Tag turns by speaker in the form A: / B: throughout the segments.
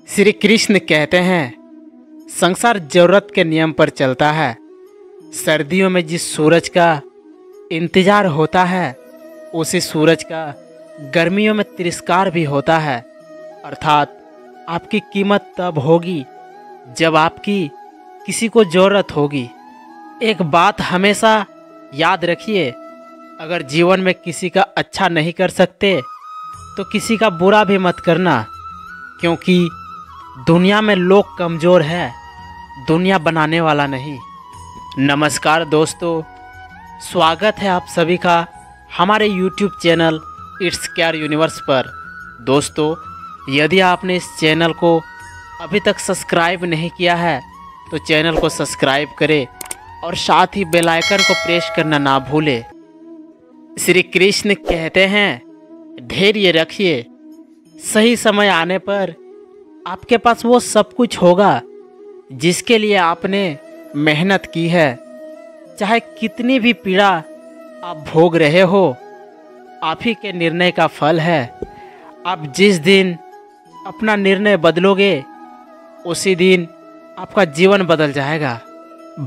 A: श्री कृष्ण कहते हैं संसार जरूरत के नियम पर चलता है। सर्दियों में जिस सूरज का इंतजार होता है उसी सूरज का गर्मियों में तिरस्कार भी होता है। अर्थात आपकी कीमत तब होगी जब आपकी किसी को ज़रूरत होगी। एक बात हमेशा याद रखिए, अगर जीवन में किसी का अच्छा नहीं कर सकते तो किसी का बुरा भी मत करना, क्योंकि दुनिया में लोग कमज़ोर है, दुनिया बनाने वाला नहीं। नमस्कार दोस्तों, स्वागत है आप सभी का हमारे YouTube channel it's care universe पर। दोस्तों, यदि आपने इस चैनल को अभी तक सब्सक्राइब नहीं किया है तो चैनल को सब्सक्राइब करें और साथ ही बेल आइकन को प्रेस करना ना भूलें। श्री कृष्ण कहते हैं धैर्य रखिए, सही समय आने पर आपके पास वो सब कुछ होगा जिसके लिए आपने मेहनत की है। चाहे कितनी भी पीड़ा आप भोग रहे हो, आप ही के निर्णय का फल है। आप जिस दिन अपना निर्णय बदलोगे उसी दिन आपका जीवन बदल जाएगा।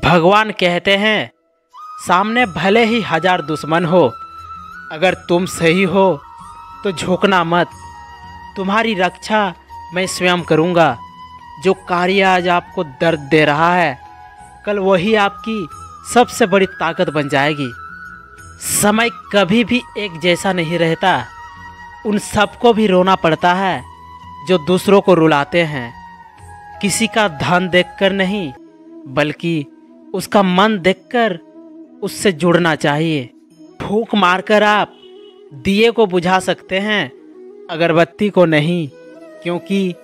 A: भगवान कहते हैं सामने भले ही 1000 दुश्मन हो, अगर तुम सही हो तो झुकना मत। तुम्हारी रक्षा मैं स्वयं करूंगा। जो कार्य आज आपको दर्द दे रहा है कल वही आपकी सबसे बड़ी ताकत बन जाएगी। समय कभी भी एक जैसा नहीं रहता। उन सबको भी रोना पड़ता है जो दूसरों को रुलाते हैं। किसी का धन देखकर नहीं बल्कि उसका मन देखकर उससे जुड़ना चाहिए। फूंक मारकर आप दिए को बुझा सकते हैं, अगरबत्ती को नहीं, क्योंकि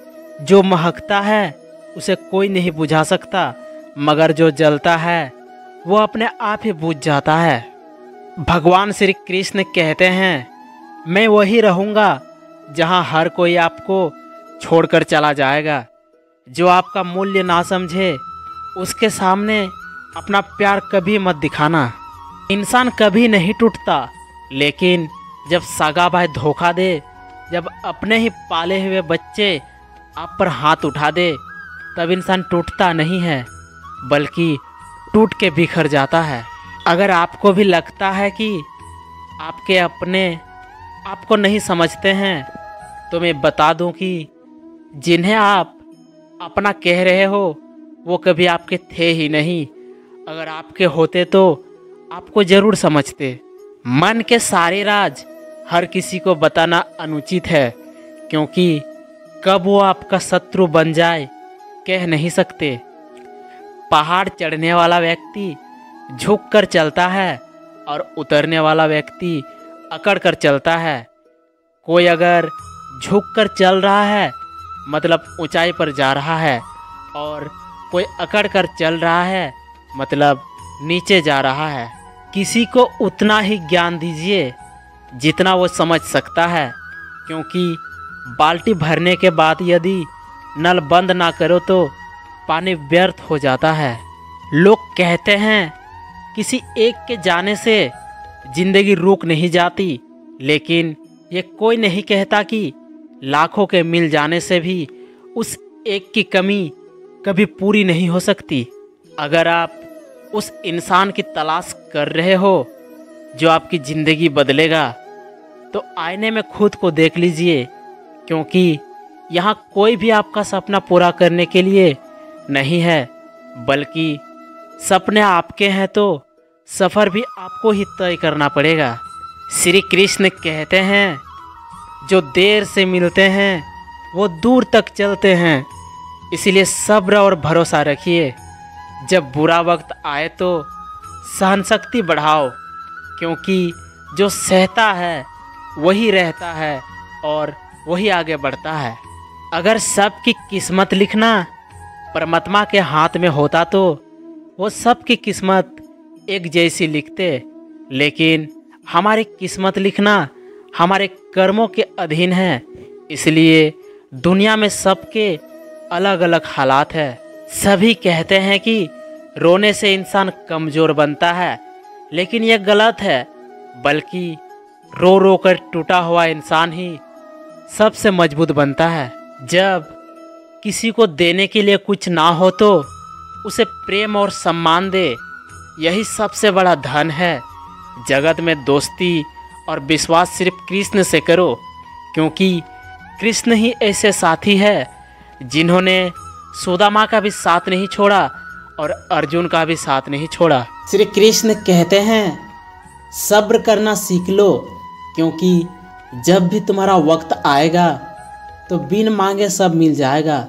A: जो महकता है उसे कोई नहीं बुझा सकता, मगर जो जलता है वो अपने आप ही बुझ जाता है। भगवान श्री कृष्ण कहते हैं मैं वही रहूँगा जहाँ हर कोई आपको छोड़कर चला जाएगा। जो आपका मूल्य ना समझे उसके सामने अपना प्यार कभी मत दिखाना। इंसान कभी नहीं टूटता, लेकिन जब सगा भाई धोखा दे, जब अपने ही पाले हुए बच्चे आप पर हाथ उठा दे, तब इंसान टूटता नहीं है बल्कि टूट के बिखर जाता है। अगर आपको भी लगता है कि आपके अपने आपको नहीं समझते हैं तो मैं बता दूं कि जिन्हें आप अपना कह रहे हो वो कभी आपके थे ही नहीं। अगर आपके होते तो आपको ज़रूर समझते। मन के सारे राज हर किसी को बताना अनुचित है, क्योंकि कब वो आपका शत्रु बन जाए कह नहीं सकते। पहाड़ चढ़ने वाला व्यक्ति झुक कर चलता है और उतरने वाला व्यक्ति अकड़ कर चलता है। कोई अगर झुक कर चल रहा है मतलब ऊंचाई पर जा रहा है, और कोई अकड़ कर चल रहा है मतलब नीचे जा रहा है। किसी को उतना ही ज्ञान दीजिए जितना वो समझ सकता है, क्योंकि बाल्टी भरने के बाद यदि नल बंद ना करो तो पानी व्यर्थ हो जाता है। लोग कहते हैं किसी एक के जाने से जिंदगी रुक नहीं जाती, लेकिन ये कोई नहीं कहता कि लाखों के मिल जाने से भी उस एक की कमी कभी पूरी नहीं हो सकती। अगर आप उस इंसान की तलाश कर रहे हो जो आपकी ज़िंदगी बदलेगा तो आईने में खुद को देख लीजिए, क्योंकि यहाँ कोई भी आपका सपना पूरा करने के लिए नहीं है, बल्कि सपने आपके हैं तो सफ़र भी आपको ही तय करना पड़ेगा। श्री कृष्ण कहते हैं जो देर से मिलते हैं वो दूर तक चलते हैं, इसलिए सब्र और भरोसा रखिए। जब बुरा वक्त आए तो सहनशक्ति बढ़ाओ, क्योंकि जो सहता है वही रहता है और वही आगे बढ़ता है। अगर सबकी किस्मत लिखना परमात्मा के हाथ में होता तो वो सबकी किस्मत एक जैसी लिखते, लेकिन हमारी किस्मत लिखना हमारे कर्मों के अधीन है। इसलिए दुनिया में सबके अलग अलग हालात है। सभी कहते हैं कि रोने से इंसान कमज़ोर बनता है, लेकिन यह गलत है, बल्कि रो रो कर टूटा हुआ इंसान ही सबसे मजबूत बनता है। जब किसी को देने के लिए कुछ ना हो तो उसे प्रेम और सम्मान दे, यही सबसे बड़ा धन है। जगत में दोस्ती और विश्वास सिर्फ कृष्ण से करो, क्योंकि कृष्ण ही ऐसे साथी है जिन्होंने सुदामा का भी साथ नहीं छोड़ा और अर्जुन का भी साथ नहीं छोड़ा।
B: श्री कृष्ण कहते हैं सब्र करना सीख लो, क्योंकि जब भी तुम्हारा वक्त आएगा तो बिन मांगे सब मिल जाएगा।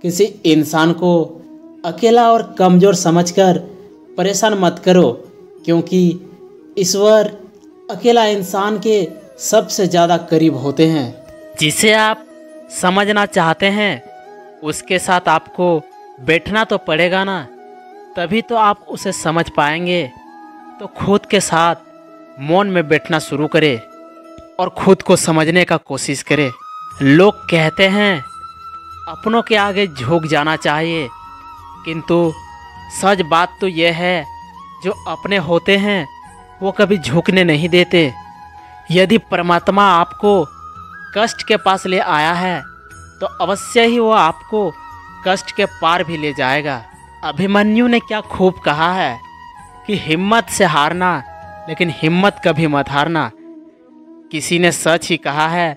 B: किसी इंसान को अकेला और कमज़ोर समझकर परेशान मत करो, क्योंकि ईश्वर अकेला इंसान के सबसे ज़्यादा करीब होते हैं।
A: जिसे आप समझना चाहते हैं उसके साथ आपको बैठना तो पड़ेगा ना, तभी तो आप उसे समझ पाएंगे। तो खुद के साथ मौन में बैठना शुरू करें और खुद को समझने का कोशिश करें। लोग कहते हैं अपनों के आगे झुक जाना चाहिए, किंतु सच बात तो यह है जो अपने होते हैं वो कभी झुकने नहीं देते। यदि परमात्मा आपको कष्ट के पास ले आया है तो अवश्य ही वो आपको कष्ट के पार भी ले जाएगा। अभिमन्यु ने क्या खूब कहा है कि हिम्मत से हारना, लेकिन हिम्मत कभी मत हारना। किसी ने सच ही कहा है,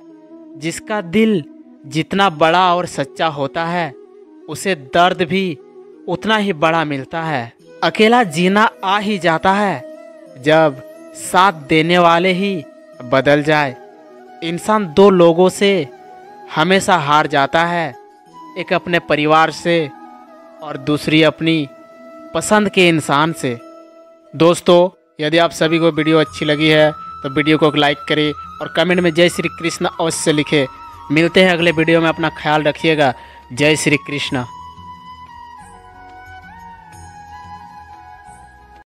A: जिसका दिल जितना बड़ा और सच्चा होता है उसे दर्द भी उतना ही बड़ा मिलता है। अकेला जीना आ ही जाता है जब साथ देने वाले ही बदल जाए। इंसान दो लोगों से हमेशा हार जाता है, एक अपने परिवार से और दूसरी अपनी पसंद के इंसान से। दोस्तों, यदि आप सभी को वीडियो अच्छी लगी है तो वीडियो को लाइक करें और कमेंट में जय श्री कृष्ण अवश्य लिखें। मिलते हैं अगले वीडियो में, अपना ख्याल रखिएगा। जय श्री कृष्ण।